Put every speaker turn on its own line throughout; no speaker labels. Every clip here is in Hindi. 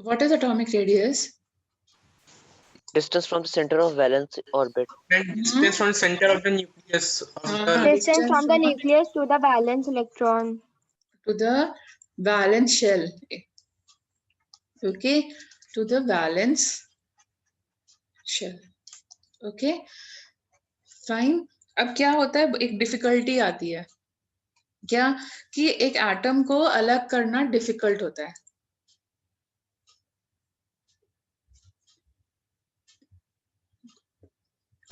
What is atomic radius?
Distance from the center of valence orbit.
And distance from center of the nucleus of the
Distance from the nucleus to the valence electron.
To the valence shell. Okay, to the valence shell. Okay, fine. अब क्या होता है, एक डिफिकल्टी आती है क्या कि एक एटम को अलग करना डिफिकल्ट होता है.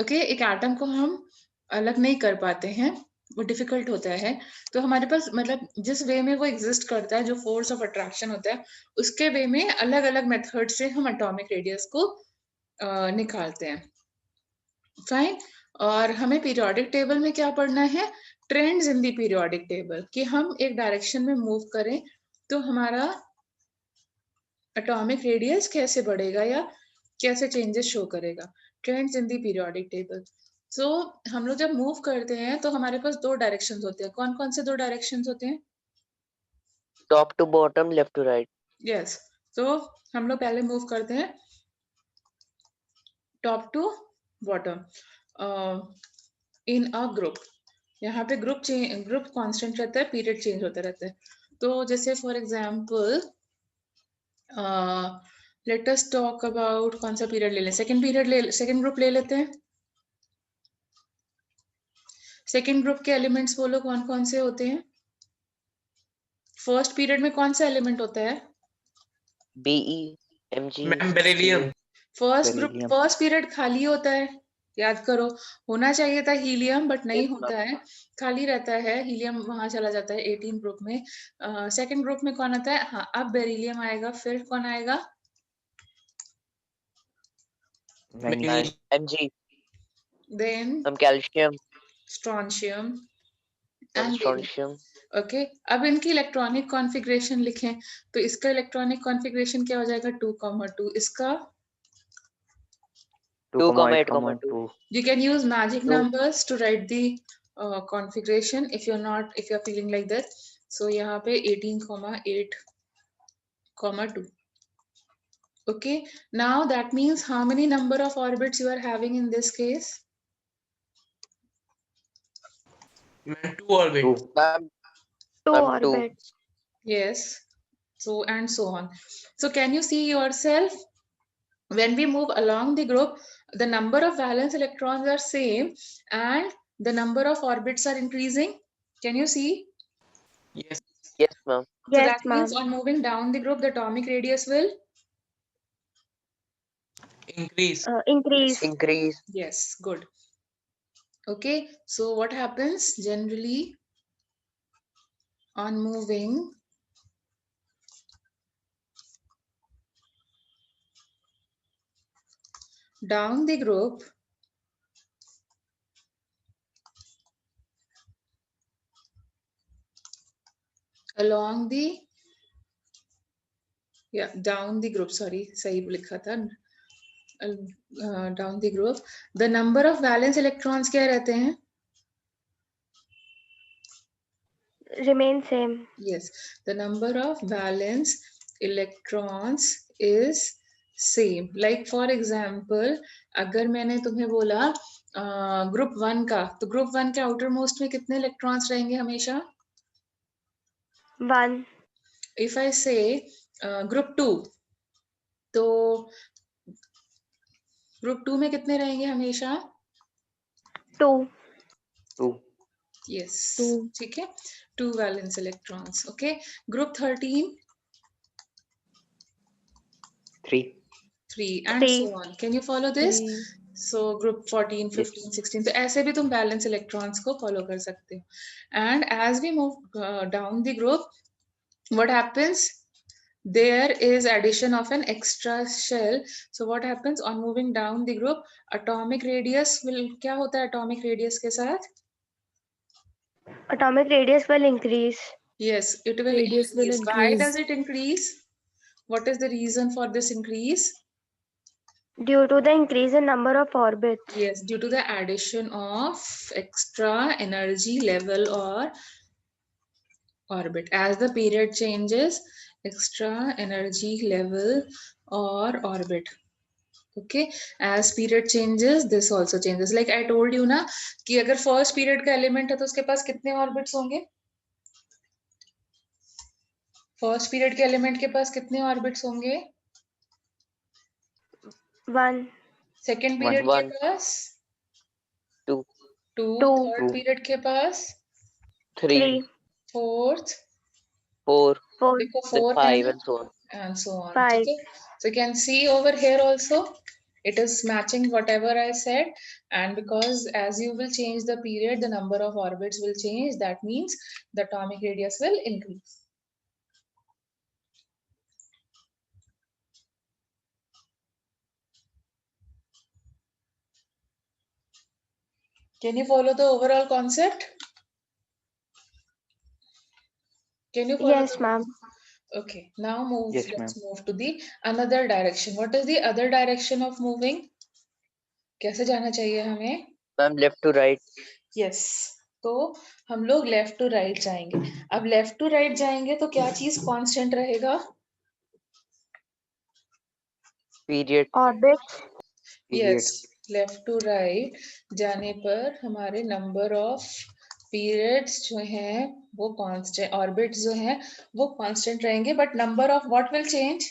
ओके, एक एटम को हम अलग नहीं कर पाते हैं, वो डिफिकल्ट होता है. तो हमारे पास मतलब जिस वे में वो एग्जिस्ट करता है, जो फोर्स ऑफ अट्रैक्शन होता है, उसके वे में अलग अलग मेथड से हम एटॉमिक रेडियस को निकालते हैं. फाइन. और हमें पीरियोडिक टेबल में क्या पढ़ना है, trends in the periodic table, कि हम एक डायरेक्शन में मूव करें तो हमारा एटॉमिक रेडियस कैसे बढ़ेगा या कैसे चेंजेस शो करेगा. Trends in the periodic table. So हम लोग जब मूव करते हैं तो हमारे पास दो डायरेक्शंस होते हैं. कौन कौन से दो डायरेक्शंस होते हैं?
Top to bottom, left to right.
Yes. तो हम लोग पहले मूव करते हैं top to bottom in a group. यहाँ पे ग्रुप कांस्टेंट रहता है, पीरियड चेंज होता रहता है. तो जैसे for example let us talk about, कौन सा पीरियड ले लें, सेकंड ग्रुप ले लेते हैं. सेकंड ग्रुप के एलिमेंट्स बोलो कौन कौन से होते हैं. फर्स्ट पीरियड में कौन सा एलिमेंट होता है?
Be, Mg.
Ma'am beryllium.
First period खाली होता है, याद करो. होना चाहिए था हीलियम, बट नहीं होता है, खाली रहता है. हीलियम वहां चला जाता है 18 ग्रुप में. सेकंड ग्रुप में कौन आता है? हाँ, अब बेरिलियम आएगा. फिर कौन आएगा?
Mg.
Then
calcium,
strontium
and
and
strontium.
Okay. अब इनकी इलेक्ट्रॉनिक कॉन्फ़िगरेशन लिखें तो इसका इलेक्ट्रॉनिक कॉन्फ़िगरेशन क्या हो जाएगा? 2,2. इसका
2,8,2.
you can use magic
Two.
numbers to write the configuration if you're feeling like that. So यहाँ पे 18,8,2. Okay, now that means how many number of orbits you are having in this case?
Ma'am 2 orbit.
Two orbits.
Yes. So and so on. So can you see yourself, when we move along the group, the number of valence electrons are same and the number of orbits are increasing? Can you see?
Yes.
Yes, ma'am.
So
Yes,
that means
ma'am.
on moving down the group, the atomic radius will
Increase.
Increase.
Increase.
yes, good. Okay, so what happens generally on moving down the group, along the down the group, sorry, सही लिखा था. Down the group, the number of valence electrons क्या रहते हैं?
Remain same.
Yes, the number of valence electrons is same. Like for example, अगर मैंने तुम्हें बोला ग्रुप 1 का, तो ग्रुप 1 के आउटर मोस्ट में कितने इलेक्ट्रॉन्स रहेंगे हमेशा?
1.
If I say ग्रुप 2, तो ग्रुप 2 में कितने रहेंगे हमेशा?
2.
Yes.
2.
ठीक है, 2 valence electrons. Okay, group 13, 3 and
3.
so on. Can you follow this?
3.
So group 14, 15, 16. तो ऐसे भी तुम valence electrons को follow कर सकते हो. And as we move down the group, what happens? There is addition of an extra shell. So what happens on moving down the group? Atomic radius will, क्या होता है atomic radius के साथ?
Atomic radius will increase.
Yes, it will increase. Why does it increase? What is the reason for this increase?
Due to the increase in number of orbits.
Yes, due to the addition of extra energy level or orbit. As the period changes, extra energy level or orbit. Okay, as period changes this also changes. Like I told you ना कि अगर first period का element है तो उसके पास कितने orbits होंगे? First period के element के पास कितने orbits होंगे?
1,
Second period के
One.
पास
2,
2,
2,
third
Two.
period के पास
3,
3,
fourth
4,
4,
देखो
then
4 है
5
ना
and so on.
and so on.
5.
ठीक है, so you can see over here also it is matching whatever I said, and because as you will change the period the number of orbits will change, that means the atomic radius will increase. Can you follow the overall concept? Can you follow?
Yes, ma'am.
Okay, now move.
Yes,
Let's
ma'am.
move to the another direction. What is the other direction of moving? कैसे जाना चाहिए हमें?
Ma'am, left to right.
Yes, तो हम लोग लेफ्ट टू राइट जाएंगे. अब लेफ्ट टू राइट जाएंगे तो क्या चीज कांस्टेंट रहेगा?
Period.
Orbits.
Yes, left to right जाने पर हमारे नंबर ऑफ पीरियड्स जो हैं वो कांस्टेंट, ऑर्बिट्स जो हैं वो कांस्टेंट रहेंगे, but number of what will change?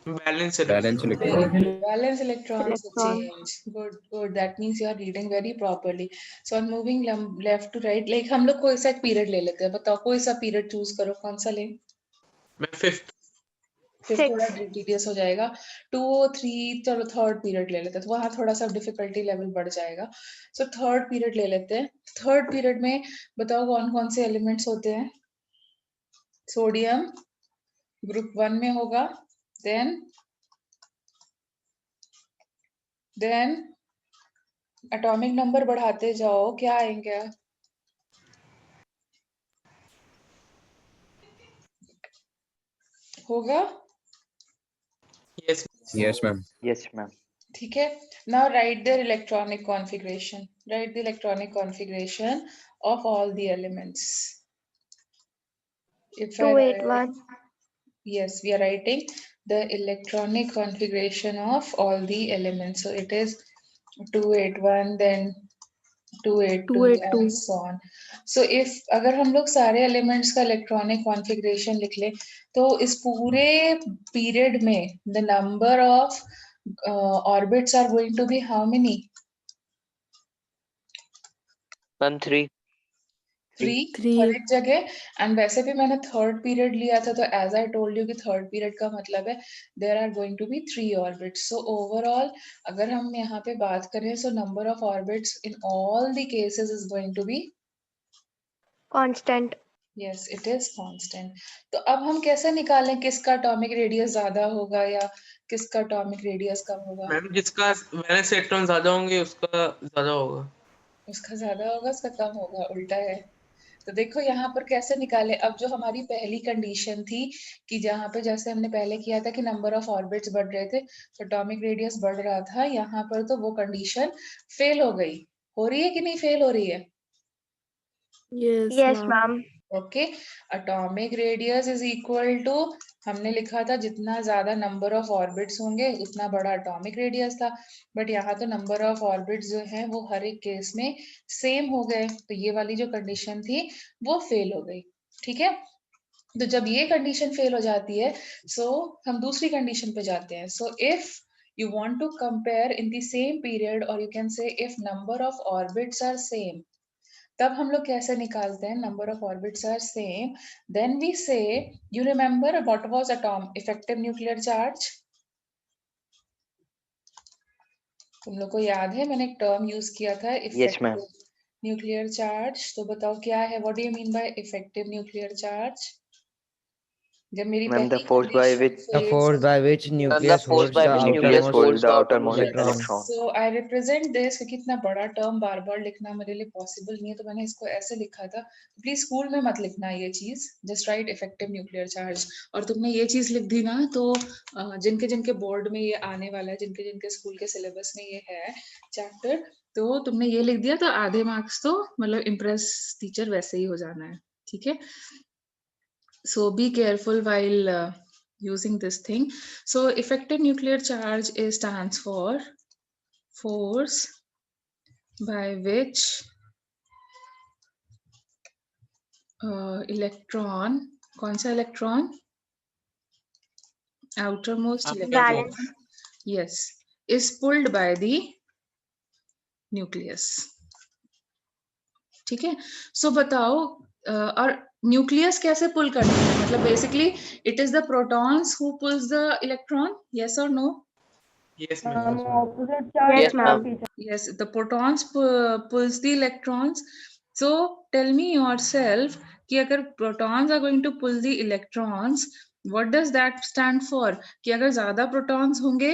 Balance
Balance
electron.
electron.
Valence electrons will
Electron.
change. Good, good. That means you are reading very properly. So on moving left to right, like हम लोग कोई सा पीरियड ले लेते हैं. बताओ कोई सा पीरियड चूज करो, कौन सा लें?
मैं 5th.
फिर
6.
थोड़ा tedious हो जाएगा. 2 और 3, चलो थर्ड पीरियड ले लेते हैं, तो वहाँ थोड़ा सा डिफिकल्टी लेवल बढ़ जाएगा. सो थर्ड पीरियड ले लेते हैं. थर्ड पीरियड में बताओ कौन कौन से एलिमेंट्स होते हैं? सोडियम ग्रुप 1 में होगा. देन एटॉमिक नंबर बढ़ाते जाओ, क्या आएंगे? होगा?
Yes.
Yes, ma'am.
Yes, ma'am.
ठीक है. Now write their electronic configuration. Write the electronic configuration of all the elements. If I write,
281.
yes, we are writing the electronic configuration of all the elements. So it is 281, then 282 and so on. So if अगर हम लोग सारे elements का electronic configuration लिख लें, तो इस पूरे period में the number of orbits are going to be how many?
Ma'am, 3.
3 हर एक जगह. एंड वैसे भी मैंने थर्ड पीरियड लिया था, तो एज आई टोल्ड यू कि थर्ड पीरियड का मतलब है there are going to be 3 orbits. So overall अगर हम यहाँ पे बात करें, so number of orbits in all the cases is going to be
Constant.
Yes, it is constant. तो अब हम कैसे निकालें किसका एटॉमिक रेडियस ज्यादा होगा या किसका एटॉमिक रेडियस कम होगा?
मैम जिसका वैलेंस इलेक्ट्रॉन ज्यादा होंगे उसका ज्यादा होगा.
उसका ज्यादा होगा, उसका कम होगा, उल्टा है. तो देखो यहाँ पर कैसे निकाले. अब जो हमारी पहली कंडीशन थी कि जहाँ पे जैसे हमने पहले किया था कि नंबर ऑफ ऑर्बिट्स बढ़ रहे थे तो एटॉमिक रेडियस बढ़ रहा था, यहाँ पर तो वो कंडीशन फेल हो गई. हो रही है कि नहीं फेल हो रही है?
Yes, ma'am.
Okay, atomic radius is equal to, हमने लिखा था जितना ज्यादा नंबर ऑफ ऑर्बिट्स होंगे उतना बड़ा एटॉमिक रेडियस था, बट यहाँ तो नंबर ऑफ ऑर्बिट्स जो है वो हर एक केस में सेम हो गए, तो ये वाली जो कंडीशन थी वो फेल हो गई. ठीक है, तो जब ये कंडीशन फेल हो जाती है, सो हम दूसरी कंडीशन पे जाते हैं. So if you want to compare in the same period, or you can say if number of orbits are same, तब हम लोग कैसे निकालते हैं? Number of orbits are same, then we say, you remember what was atom effective nuclear charge? तुम लोग को याद है मैंने एक टर्म यूज किया था
Yes, ma'am.
Effective nuclear charge. तो बताओ क्या है, what do you mean by effective nuclear charge? जब मेरी
Ma'am, the
पहली
force by
condition
which
The force by which
Ma'am, the
nucleus
force
holds
by
the
which nucleus
outermost
holds the outermost
electron.
electron.
So I represent this, क्योंकि इतना बड़ा टर्म बार बार लिखना मेरे लिए पॉसिबल नहीं है, तो मैंने इसको ऐसे लिखा था. प्लीज स्कूल में मत लिखना ये चीज, just right effective nuclear charge. और तुमने ये चीज लिख दी ना, तो जिनके जिनके बोर्ड में ये आने वाला है, जिनके जिनके स्कूल के सिलेबस में ये है चैप्टर, तो तुमने ये लिख दिया तो आधे मार्क्स तो मतलब इम्प्रेस टीचर वैसे ही हो जाना है. ठीक है, So be careful while using this thing. So effective nuclear charge stands for force by which electron, कौन सा electron? Outermost electron,
Valence.
yes, is pulled by the nucleus. ठीक है. So बताओ और न्यूक्लियस कैसे पुल करता है? मतलब basically it is the protons who pulls the electron, yes or no?
Yes, ma'am.
Opposite charge.
Yes, ma'am.
Yes, the protons pulls the electrons. So tell me yourself कि अगर protons are going to pull the electrons, what does that stand for? कि अगर ज्यादा protons होंगे,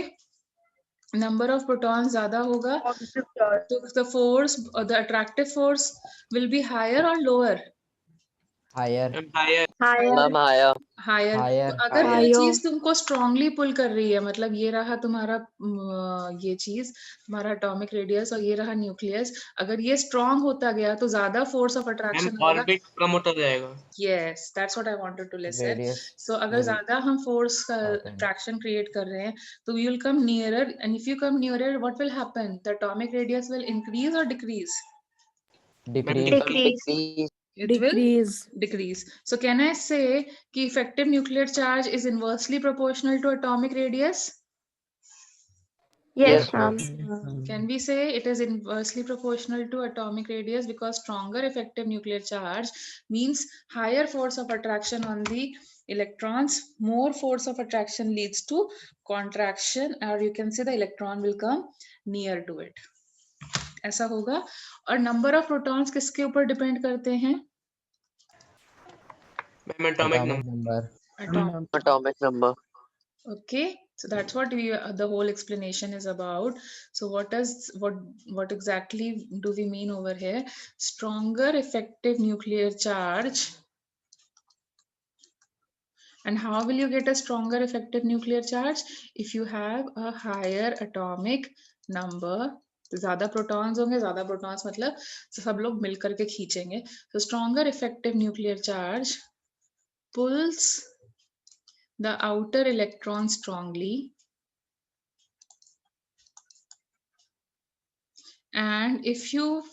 number of protons ज्यादा होगा,
Positive charge.
तो the force or the attractive force will be higher or lower?
Higher.
Ma'am, higher.
Higher.
Ma'am, higher.
Higher.
Higher.
तो अगर कोई
Higher.
चीज तुमको स्ट्रांगली पुल कर रही है, मतलब ये रहा तुम्हारा ये चीज, तुम्हारा एटॉमिक रेडियस और ये रहा न्यूक्लियस, अगर ये स्ट्रांग होता गया तो ज्यादा फोर्स ऑफ
Ma'am,
अट्रैक्शन आएगा.
orbit कम होता जाएगा.
Yes, that's what I wanted to listen.
Radius.
So अगर
will
ज्यादा हम फोर्स का
shorten.
अट्रैक्शन क्रिएट कर रहे हैं तो we will come nearer, and if you come nearer what will happen? The atomic radius will increase और decrease?
Decrease.
Decrease.
Decrease.
It will decrease. So can I say कि effective nuclear charge is inversely proportional to atomic radius?
Yes,
Yes,
ma'am.
Can we say it is inversely proportional to atomic radius because stronger effective nuclear charge means higher force of attraction on the electrons, more force of attraction leads to contraction, or you can say the electron will come near to it. ऐसा होगा. और number of protons किसके ऊपर डिपेंड करते हैं?
Ma'am, atomic number.
number.
Atomic number.
Okay, so that's what the whole explanation is about. So what exactly do we mean over here? Stronger effective nuclear charge. And how will you get a stronger effective nuclear charge? If you have a higher atomic number. तो ज्यादा प्रोटॉन्स होंगे, ज्यादा प्रोटॉन्स मतलब सब लोग मिलकर के खींचेंगे. So stronger effective nuclear charge pulls the outer electron strongly, and if you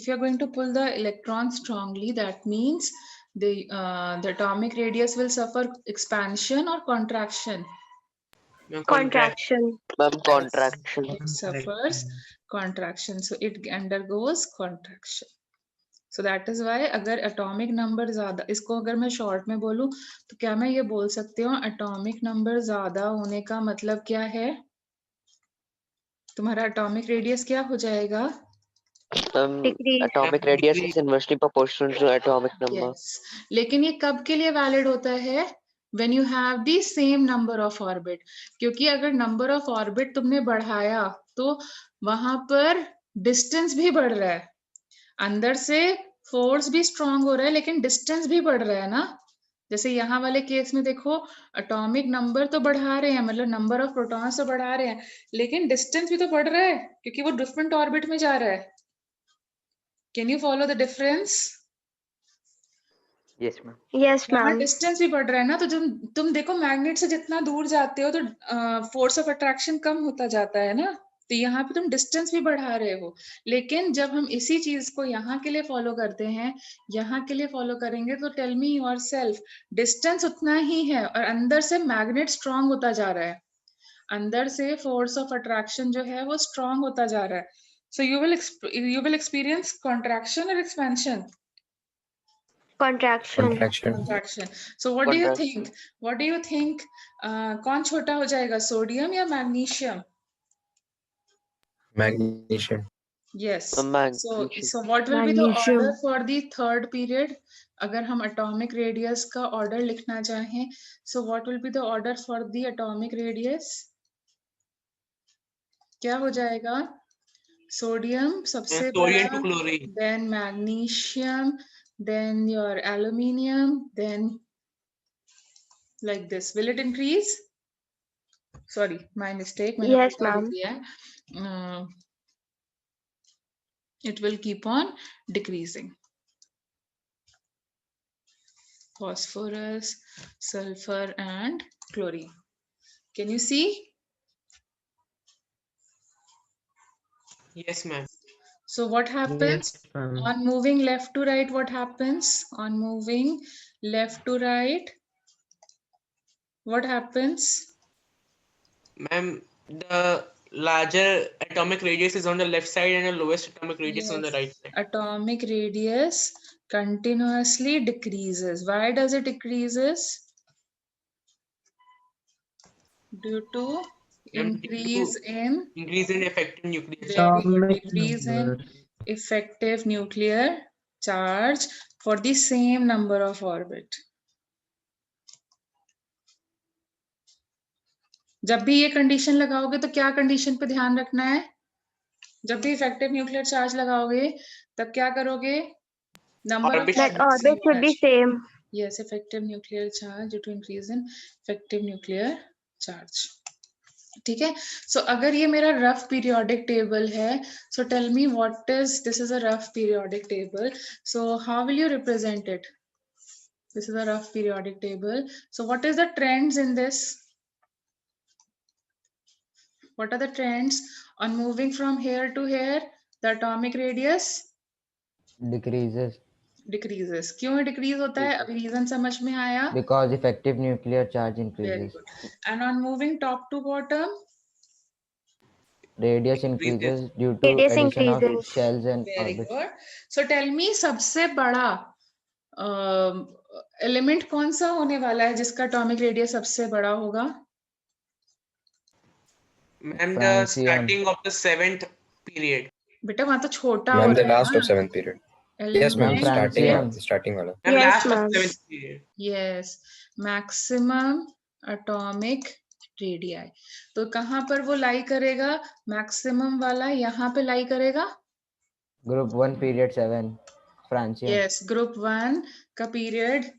are going to pull the electron strongly, that means the atomic radius will suffer expansion or contraction.
Ma'am,
Contraction.
Ma'am, contraction.
It suffers contraction, so it undergoes contraction. So that is why अगर atomic number ज्यादा, इसको अगर मैं short में बोलूं तो क्या मैं ये बोल सकती हूँ atomic number ज्यादा होने का मतलब क्या है? तुम्हारा atomic radius क्या हो जाएगा?
Decrease.
Atomic radius is inversely proportional to atomic number.
Yes. लेकिन ये कब के लिए valid होता है? When you have the same number of orbit. क्योंकि अगर number of orbit तुमने बढ़ाया तो वहां पर distance भी बढ़ रहा है, अंदर से फोर्स भी स्ट्रांग हो रहा है, लेकिन डिस्टेंस भी बढ़ रहा है ना. जैसे यहाँ वाले केस में देखो, एटॉमिक नंबर तो बढ़ा रहे हैं, मतलब नंबर ऑफ प्रोटॉन्स तो बढ़ा रहे हैं, लेकिन डिस्टेंस भी तो बढ़ रहा है क्योंकि वो डिफरेंट ऑर्बिट में जा रहा है. Can you follow the difference?
Yes, ma'am.
Yes,
यहाँ
ma'am.
डिस्टेंस भी बढ़ रहा है ना. तो जब तुम देखो मैग्नेट से जितना दूर जाते हो तो फोर्स ऑफ अट्रैक्शन कम होता जाता है ना. तो यहाँ पे तुम डिस्टेंस भी बढ़ा रहे हो, लेकिन जब हम इसी चीज को यहाँ के लिए फॉलो करते हैं, यहाँ के लिए फॉलो करेंगे तो टेल मी योरसेल्फ, डिस्टेंस उतना ही है और अंदर से मैग्नेट स्ट्रांग होता जा रहा है, अंदर से फोर्स ऑफ अट्रैक्शन जो है वो स्ट्रांग होता जा रहा है. So you will experience contraction और expansion.
Contraction.
Contraction. So what do you think? What do you think? कौन छोटा हो जाएगा, सोडियम या magnesium?
Magnesium.
Yes.
Magnesium.
So what will be the
Magnesium.
order for the third period? अगर हम atomic radius का order लिखना चाहें, so what will be the order for the atomic radius? क्या हो जाएगा? सोडियम सबसे
Sodium to
बड़ा,
chlorine.
then magnesium, then your aluminium, then like this. Will it increase? Sorry, my mistake. मैंने
Yes,
उल्टा लिख
ma'am.
दिया है. It will keep on decreasing. phosphorus, sulfur, and chlorine. Can you see?
Yes, ma'am.
So what happens?
Yes, ma'am.
On moving left to right, what happens? On moving left to right, what happens?
Ma'am, the larger atomic radius is on the left side and the lowest atomic radius on the
Yes.
right side.
Atomic radius continuously decreases. Why does it decreases? Due to increase in
Increase in effective nuclear
very
charge.
good, decrease in effective nuclear charge for the same number of orbit. जब भी ये कंडीशन लगाओगे तो क्या कंडीशन पे ध्यान रखना है? जब भी इफेक्टिव न्यूक्लियर चार्ज लगाओगे तब क्या करोगे? Number of
Orbit
That orbit should be same.
Yes, effective nuclear charge due to increase in effective nuclear charge. ठीक है, so अगर ये मेरा रफ पीरियोडिक टेबल है, so tell me what is, this is a rough periodic table, so how will you represent it? This is a rough periodic table, so what is the trends in this? What are the trends on moving from here to here? The atomic radius
Decreases
decreases. क्यों decrease होता है? अभी reason समझ में आया?
because effective nuclear charge
Very
increases.
good. And on moving top to bottom?
Radius increases due to
Radius
addition of
increases.
shells and
Very
orbits.
good. So tell me सबसे बड़ा एलिमेंट कौन सा होने वाला है जिसका एटॉमिक रेडियस सबसे बड़ा होगा?
Ma'am, the
Francium.
starting of the 7th period.
बेटा वहां तो छोटा हो
Ma'am, the
रहा है
last
ना?
of 7th period. Yes, ma'am.
Element-
Francium.
Starting wala.
Ma'am,
Yes,
last
ma'am.
of 7th period.
Yes, maximum atomic radii. तो कहाँ पर वो लाई करेगा? मैक्सिमम वाला यहाँ पे लाई करेगा?
Group 1 period 7. Francium.
Yes, group 1 का period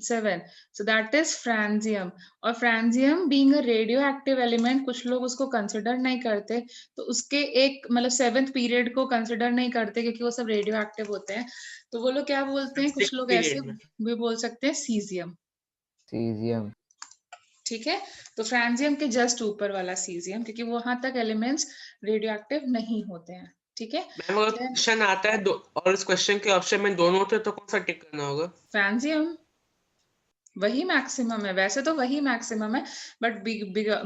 7. So that is francium. और francium being a radioactive element, कुछ लोग उसको consider नहीं करते, तो उसके एक मतलब 7th period को consider नहीं करते क्योंकि वो सब radioactive होते हैं, तो वो लोग क्या बोलते हैं? कुछ
6th
लोग
period
ऐसे
में.
भी बोल सकते हैं cesium.
Cesium.
ठीक है, तो फ्रांजियम के जस्ट ऊपर वाला सीजियम, क्योंकि वहां तक एलिमेंट्स रेडियोएक्टिव नहीं होते हैं. ठीक है,
मैम, अगर क्वेश्चन आता है और इस क्वेश्चन के ऑप्शन में दोनों होते हैं तो कौन सा टिक करना होगा?
फ्रांजियम वही मैक्सिमम है, वैसे तो वही मैक्सिमम है, but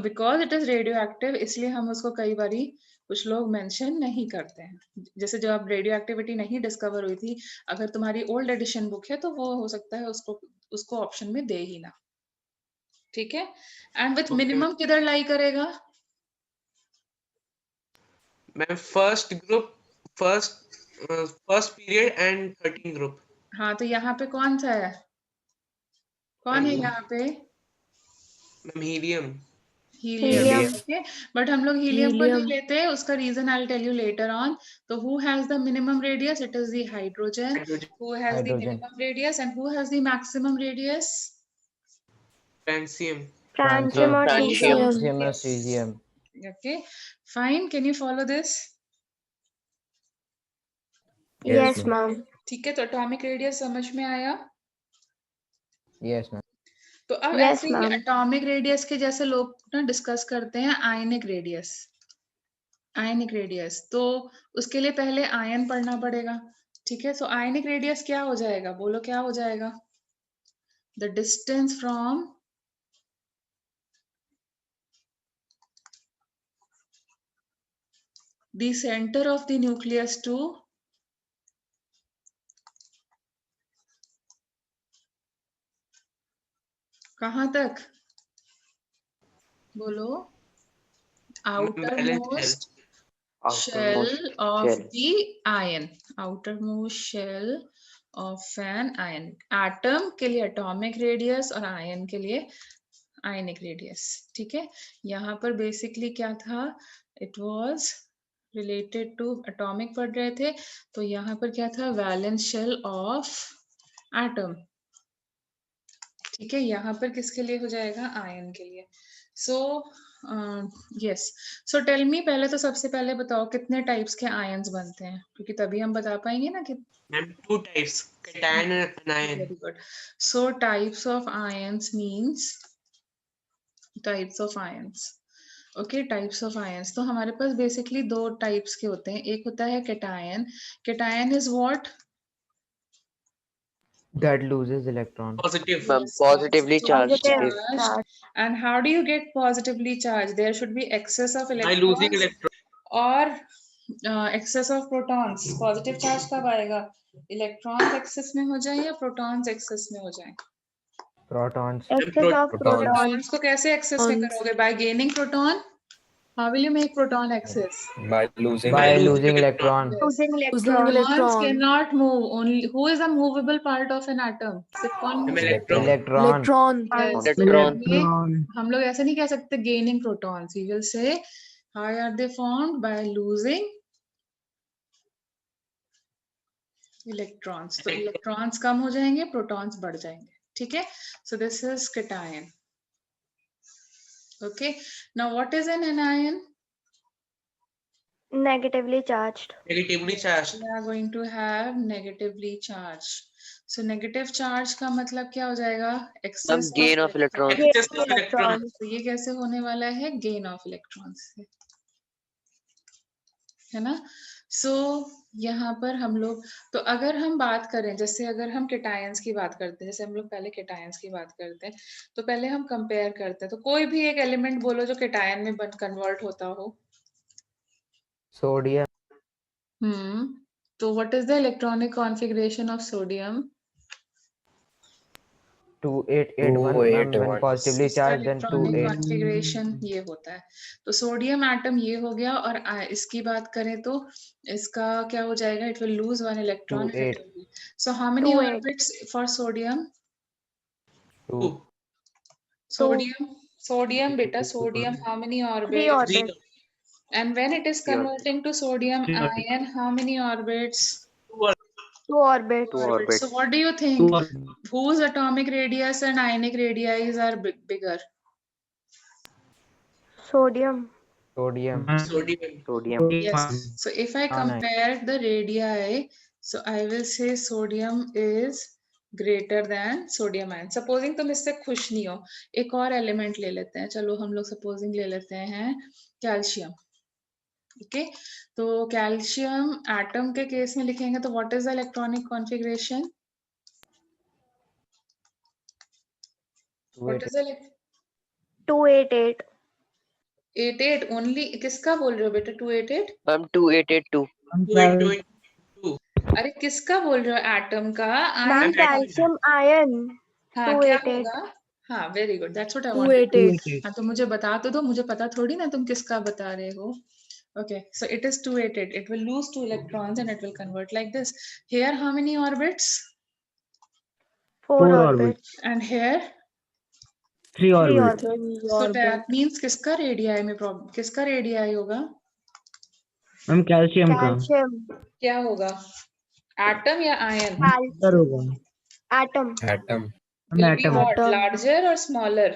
because it is radio active इसलिए हम उसको कई बारी कुछ लोग मेंशन नहीं करते हैं. जैसे जब रेडियो एक्टिविटी नहीं डिस्कवर हुई थी, अगर तुम्हारी ओल्ड एडिशन बुक है तो वो हो सकता है उसको ऑप्शन में दे ही ना. ठीक है, एंड विथ मिनिमम किधर लाई करेगा?
Ma'am, first group, first period and 13 group.
हाँ, तो यहाँ पे कौन सा है? कौन है यहाँ पे?
Ma'am, helium.
Helium. Okay, but हम लोग हीलियम को नहीं लेते, उसका reason I will tell you later on. तो who has the minimum radius? It is the hydrogen. Who has the minimum radius and who has the maximum radius?
Francium.
Francium or
Francium.
cesium.
Francium or cesium.
Okay, fine. Can you follow this?
Yes, ma'am.
ठीक है, तो एटॉमिक रेडियस समझ में आया?
Yes, ma'am.
तो अब
Yes,
ऐसे ही
ma'am.
एटॉमिक रेडियस के जैसे लोग ना डिस्कस करते हैं आयनिक रेडियस. आयनिक रेडियस, तो उसके लिए पहले आयन पढ़ना पड़ेगा. ठीक है, सो आयनिक रेडियस क्या हो जाएगा? बोलो क्या हो जाएगा? The distance from the centre of the nucleus to कहाँ तक? बोलो. outermost shell of the ion. outermost shell of an ion. Atom के लिए एटॉमिक रेडियस और आयन के लिए आयनिक रेडियस. ठीक है, यहाँ पर बेसिकली क्या था? It was related to atomic पढ़ रहे थे, तो यहाँ पर क्या था? Valence shell of atom. ठीक है, यहाँ पर किसके लिए हो जाएगा? आयन के लिए. So yes, so tell me, पहले तो सबसे पहले बताओ कितने टाइप्स के आयंस बनते हैं, क्योंकि तभी हम बता पाएंगे ना कि
Ma'am, 2 types, cation and anion.
very good. So types of ions means types of ions. Okay, types of ions. तो हमारे पास बेसिकली दो टाइप्स के होते हैं. एक होता है cation. Cation is what?
That loses electron.
Positive.
Ma'am, positively charged.
Positive
If
charge.
And how do you get positively charged? There should be excess of
By losing
electrons
electron.
or excess of protons. Positive charge कब आएगा? Electrons excess में हो जाए या protons excess में हो जाए?
Protons.
Excess of
Protons.
protons.
Protons को कैसे excess में करोगे? By gaining proton? How will you make proton excess?
By losing
By
losing
losing
electron.
electron.
Losing electron.
Protons cannot move. Only who is a movable part of an atom? सिर्फ कौन
Ma'am,
move
electron.
Electron.
Yes.
Electron.
ये हम लोग ऐसे नहीं कह सकते gaining protons. We will say how are they formed? By losing electrons. तो electrons कम हो जाएंगे, protons बढ़ जाएंगे. ठीक है? So this is cation. Okay. Now what is an anion?
Negatively charged.
Negatively charged.
We are going to have negatively charged. So negative charge का मतलब क्या हो जाएगा? Excess
gain of electrons.
Excess
Gaining
of electron.
electrons.
तो ये कैसे होने वाला है? Gain of electrons से, है ना? So यहाँ पर हम लोग, तो अगर हम बात करें, जैसे अगर हम केटायंस की बात करते हैं, जैसे हम लोग पहले केटायंस की बात करते हैं, तो पहले हम कंपेयर करते हैं. तो कोई भी एक एलिमेंट बोलो जो केटायन में कन्वर्ट होता हो.
Sodium.
So what is the electronic configuration of sodium?
2881. When
2881.
positively
इसका
charged, then
इलेक्ट्रॉनिक
28.
कॉन्फ़िगरेशन ये होता है. तो सोडियम एटम ये हो गया, और इसकी बात करें तो इसका क्या हो जाएगा? It will lose one electron.
28.
So how many
28.
Orbits for sodium?
2.
Sodium beta, sodium, how many
3
orbits?
orbits.
And when it is converting to sodium ion, how many orbits?
2 orbits.
2 orbits.
So what do you think? Whose atomic radius and ionic radii are bigger?
Sodium.
Sodium.
Sodium.
Sodium.
Yes. So if I compare the radii, so I will say sodium is greater than sodium ion. Supposing तुम इससे खुश नहीं हो, एक और एलिमेंट ले लेते हैं. चलो हम लोग सपोजिंग ले लेते हैं कैल्शियम. ओके, तो कैल्शियम एटम के केस में लिखेंगे तो what is the electronic configuration? What is the
288.
88 only? किसका बोल रहे हो बेटा? 288?
Ma'am, 2882.
282.
अरे किसका बोल रहे हो? एटम का?
Ma'am, calcium ion.
हाँ, क्या
288.
होगा? हाँ, very good, that's what I wanted. हाँ, तो मुझे बता तो दो, मुझे पता थोड़ी ना तुम किसका बता रहे हो. Okay, so it is 288. It will lose 2 electrons and it will convert like this. Here, how many orbits?
4 orbits.
And here?
3
3
orbits.
orbits.
So that means किसका रेडियाई में प्रॉब्लम, किसका रेडियाई होगा?
मैम कैल्शियम का
Calcium.
क्या होगा? एटम या आयन?
क्या होगा?
Atom.
Atom.
Ma'am
Will be
atom.
what? Larger or smaller?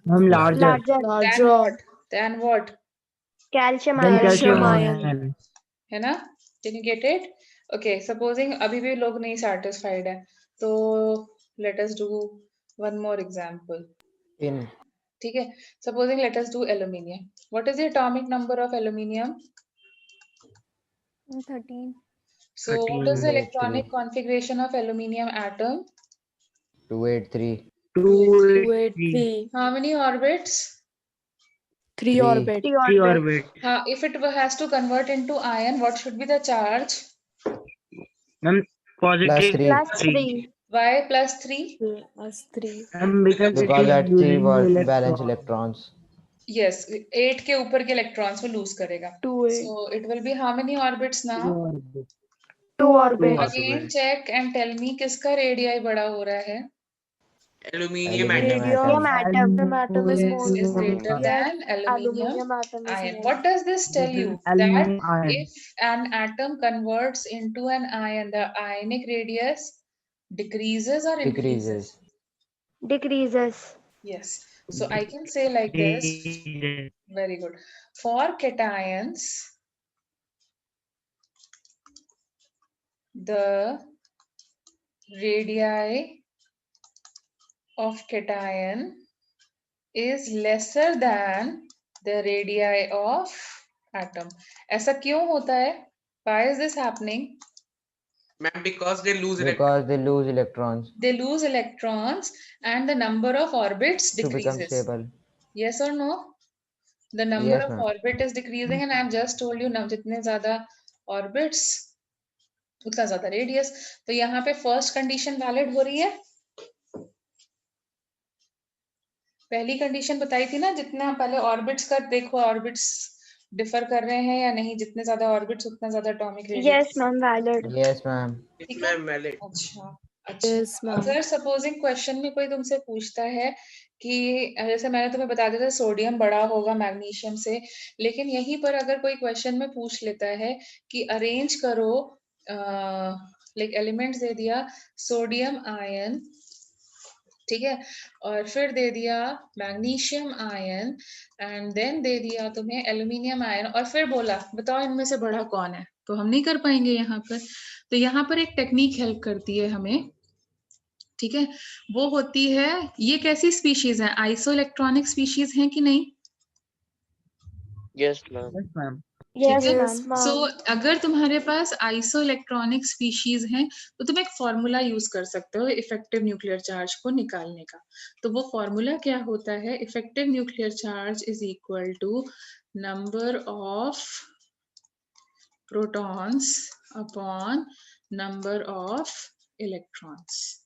Ma'am larger.
Larger.
Then what?
Calcium
then
ion.
Calcium ion.
है ना? Can you get it? Okay, supposing अभी भी लोग नहीं satisfied है, तो let us do one more example.
In.
ठीक है? Supposing let us do aluminium. What is the atomic number of aluminium?
13.
So what is the electronic configuration of aluminium atom?
283.
283.
How many orbits?
3 orbits.
3
3
orbits.
orbits.
If it has to convert into ion, what should be the charge?
Ma'am positive
+3.
Plus 3.
Why plus 3?
Ma'am because
Because at 3
using
valence electrons.
Yes, 8 के ऊपर के electrons को lose करेगा. So it will be how many orbits now?
2 orbits.
Again check and tell me किसका radii बड़ा हो रहा है?
Aluminium
Aluminium
atom.
Atom is
Yes, is greater than aluminium ion. What does this tell you? That
Aluminium ion.
if an atom converts into an ion, the ionic radius decreases or increases?
Decreases.
Decreases.
Yes. So I can say like this. Very good. For cations, the radii of cation is lesser than the radii of atom. ऐसा क्यों होता है? Why is this happening?
Ma'am, because they lose electrons.
Because they lose electrons
They lose electrons and the number of orbits
to become
decreases.
stable.
Yes or no? The number
Yes,
of
ma'am.
orbit is decreasing and I have just told you now जितने ज़्यादा orbits उतना ज़्यादा radius. तो यहाँ पे first condition valid हो रही है. पहली कंडीशन बताई थी ना, जितना पहले ऑर्बिट्स का देखो, ऑर्बिट्स डिफर कर रहे हैं या नहीं, जितने ज्यादा ऑर्बिट्स उतना ज्यादा atomic radius.
Yes, ma'am, valid.
Yes, ma'am.
Yes, ma'am, valid.
अच्छा अच्छा.
Yes, ma'am.
अगर सपोजिंग क्वेश्चन में कोई तुमसे पूछता है कि जैसे मैंने तुम्हें बता दिया था सोडियम बड़ा होगा मैग्नीशियम से, लेकिन यहीं पर अगर कोई क्वेश्चन में पूछ लेता है कि अरेंज करो, लाइक एलिमेंट्स दे दिया सोडियम आयन, ठीक है, और फिर दे दिया मैग्नीशियम आयन एंड देन दे दिया तुम्हें एल्यूमिनियम आयन, और फिर बोला बताओ इनमें से बड़ा कौन है, तो हम नहीं कर पाएंगे यहाँ पर. तो यहाँ पर एक टेक्निक हेल्प करती है हमें, ठीक है, वो होती है, ये कैसी स्पीशीज है, आइसो इलेक्ट्रॉनिक स्पीशीज है कि नहीं?
Yes, ma'am.
Yes, ma'am.
Yes,
ठीक है.
ma'am.
सो अगर तुम्हारे पास आइसो इलेक्ट्रॉनिक स्पीशीज हैं तो तुम एक फॉर्मूला यूज कर सकते हो इफेक्टिव न्यूक्लियर चार्ज को निकालने का. तो वो फॉर्मूला क्या होता है? Effective nuclear charge is equal to number of protons upon number of electrons.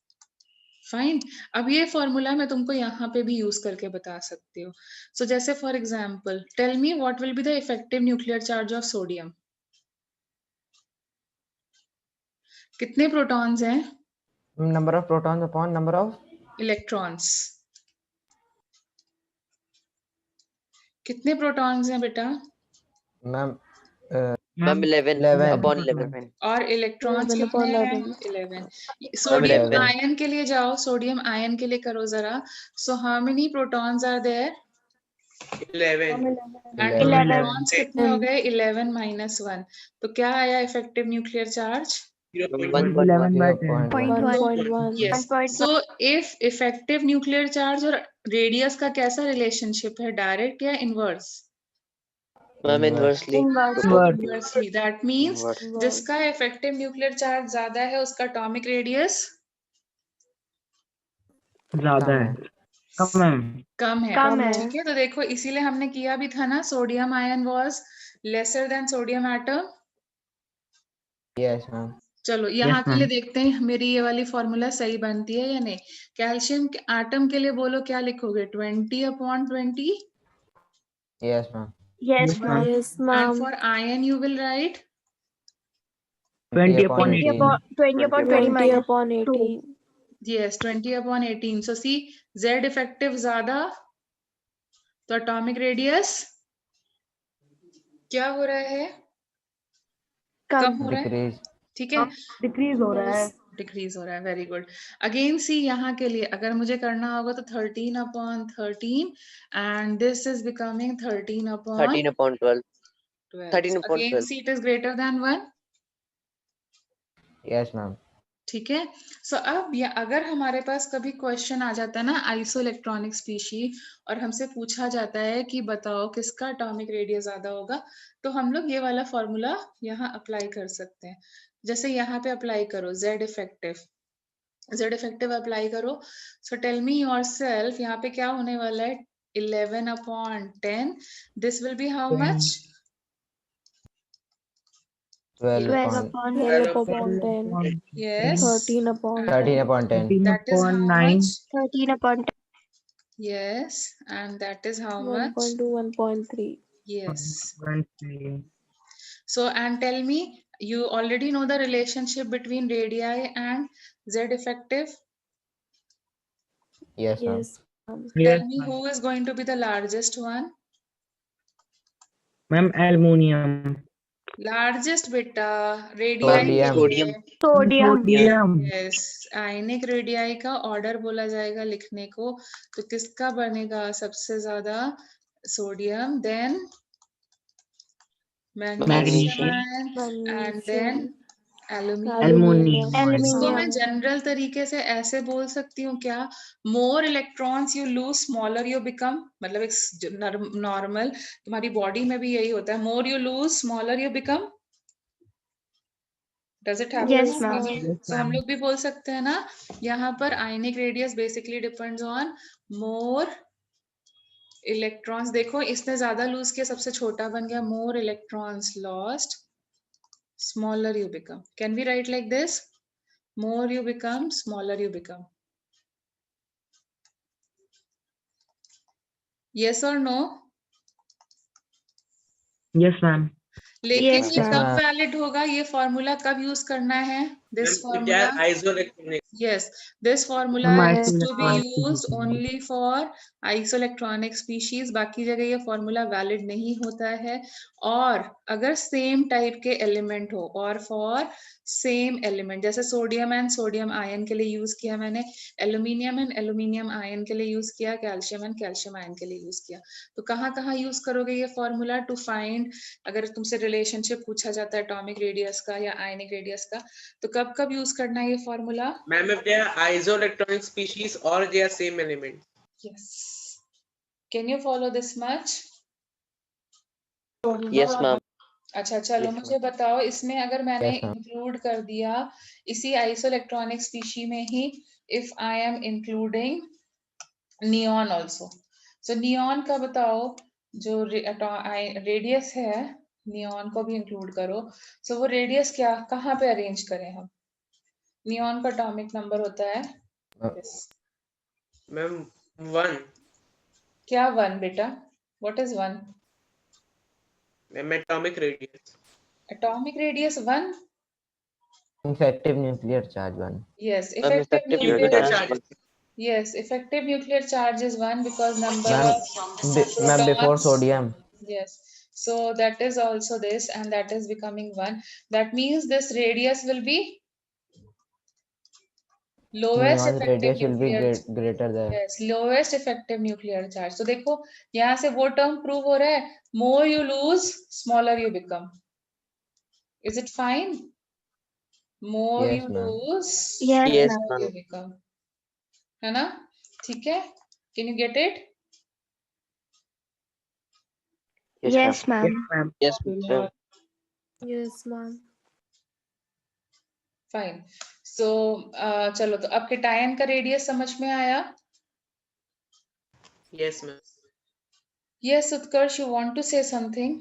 Fine. अब ये फॉर्मूला मैं तुमको यहाँ पे भी यूज करके बता सकती हूँ. सो जैसे for example tell me what will be the effective nuclear charge of sodium. कितने प्रोटॉन्स हैं?
Number of protons upon number of
electrons. कितने प्रोटॉन्स हैं बेटा?
ma'am.
Ma'am, 11
11
upon 11.
और इलेक्ट्रॉन्स
11
कितने
upon
हैं?
11.
11. सोडियम
11.
आयन के लिए जाओ, सोडियम आयन के लिए करो जरा. So how many protons are there?
11.
And
11.
Electrons कितने हो गए? 11 माइनस 1. तो क्या आया effective nuclear charge?
0.1.
11 by 10.
1.1.
Yes.
1.1.
So if effective nuclear charge और रेडियस का कैसा रिलेशनशिप है, डायरेक्ट या inverse?
Ma'am, inversely.
Inverse.
Inversely. That means
Inverse.
जिसका इफेक्टिव न्यूक्लियर चार्ज ज्यादा है उसका एटॉमिक रेडियस
ज़्यादा है. कम है.
कम है.
कम है.
ठीक है. तो देखो इसीलिए हमने किया भी था ना, sodium ion was lesser than sodium atom.
Yes, ma'am.
चलो यहाँ
Yes,
के लिए
ma'am.
देखते हैं मेरी ये वाली फॉर्मूला सही बनती है या नहीं. कैल्शियम के एटम के लिए बोलो क्या लिखोगे? 20/20.
Yes, ma'am.
Yes,
Yes,
ma'am.
ma'am.
Yes,
And for iron you will write
20 upon
20
18.
upon 20 upon 20 minus
upon
18.
yes 20/18. So see Z effective ज्यादा तो एटॉमिक रेडियस क्या हो रहा है? कम हो रहा है.
Decrease.
ठीक है.
Decrease हो रहा है.
डिक्रीज हो रहा है. Very good. अगेन सी यहाँ के लिए अगर मुझे करना होगा तो 13/13 and this is becoming 13/12.
13/12. 13/12.
Again see it is greater than 1.
Yes, ma'am.
ठीक है. सो अब या अगर हमारे पास कभी क्वेश्चन आ जाता है ना आइसो इलेक्ट्रॉनिक स्पीशी और हमसे पूछा जाता है कि बताओ किसका एटॉमिक रेडियस ज्यादा होगा, तो हम लोग ये वाला फॉर्मूला यहाँ अप्लाई कर सकते हैं. जैसे यहाँ पे अप्लाई करो Z इफेक्टिव अप्लाई करो. सो टेल मी योरसेल्फ यहाँ पे क्या होने वाला है? 11/10. This will be how much?
12
upon
upon
12
upon
10.
Yes.
13 upon
10.
That is how
9.
much?
13 upon 10.
Yes. And that is how much?
1.2, 1.3.
Yes.
1.3.
So, and tell me, you already know the relationship between radii and Z effective.
Yes, ma'am.
Yes.
Tell me who is going to be the largest one?
Ma'am, aluminium.
Largest बेटा radii
Sodium.
Sodium.
Yes ionic radii का ऑर्डर बोला जाएगा लिखने को, तो किसका बनेगा सबसे ज्यादा? Sodium, then magnesium and then aluminium. इसको मैं जनरल तरीके से ऐसे बोल सकती हूँ क्या? मोर electrons you lose smaller you become, मतलब एक नॉर्मल तुम्हारी बॉडी में भी यही होता है, more you lose smaller you become. Does it happen?
Yes, ma'am.
तो हम लोग भी बोल सकते हैं ना, यहाँ पर ionic radius basically depends on more electrons. देखो इसने ज्यादा लूज किया, सबसे छोटा बन गया, मोर electrons lost smaller you become. Can we write like this? More you become, smaller you become. Yes or no?
Yes, ma'am.
लेकिन
Yes,
ये
ma'am.
कब वैलिड होगा? ये फॉर्मूला कब यूज करना है? This
If they
formula,
are isoelectronic.
yes, this formula
Hum
is to be
isoelectronic
used
species.
only for isoelectronic species. बाकी जगह ये फॉर्मूला वैलिड नहीं होता है। और अगर सेम टाइप के एलिमेंट हो, और फॉर सेम एलिमेंट, जैसे सोडियम एंड सोडियम आयन के लिए यूज किया मैंने, एल्यूमिनियम एंड एल्यूमिनियम आयन के लिए यूज किया, कैल्शियम एंड कैल्शियम आयन के लिए यूज किया। तो कहाँ कहाँ यूज करोगे ये फॉर्मूला? टू फाइंड, अगर तुमसे रिलेशनशिप पूछा जाता है एटॉमिक रेडियस का या आयनिक रेडियस का, तो कब कब यूज करना है ये formula?
Ma'am, if they are isoelectronic species or they are same element.
Yes. Can you follow this much?
Yes, ma'am.
अच्छा चलो
Yes,
मुझे बताओ, इसमें अगर मैंने
Yes, ma'am.
इंक्लूड कर दिया इसी आइसोइलेक्ट्रॉनिक स्पीशी में ही, if I am including neon also, so neon का बताओ, जो रेडियस है नियॉन को भी इंक्लूड करो, सो वो रेडियस क्या, कहाँ पे अरेंज करें हम? नियॉन का एटॉमिक नंबर होता है this.
Ma'am, 1.
क्या 1 बेटा? What is 1?
Ma'am, atomic radius.
Atomic radius 1?
Effective nuclear charge 1.
Yes,
Ma'am,
effective
effective
nuclear
nuclear
charge.
charge.
Yes, effective nuclear charge is 1 because number
Ma'am,
of
ma'am, before
protons.
sodium.
Yes, so that is also this, and that is becoming 1. That means this radius will be lowest
Neon
effective
radius will be
nuclear.
greater than.
Yes, lowest effective nuclear charge. So देखो यहाँ से वो term prove हो रहा है, more you lose, smaller you become. Is it fine? More
Yes,
you
ma'am.
lose,
Yes,
Yes,
smaller
ma'am.
you become. है ना? ठीक है? Can you get it?
Yes, ma'am.
Yes, ma'am.
Yes, ma'am.
Yes, ma'am.
Fine. So चलो तो अब केटायन का रेडियस समझ में आया?
Yes, ma'am.
Yes, Utkarsh, you want to say something?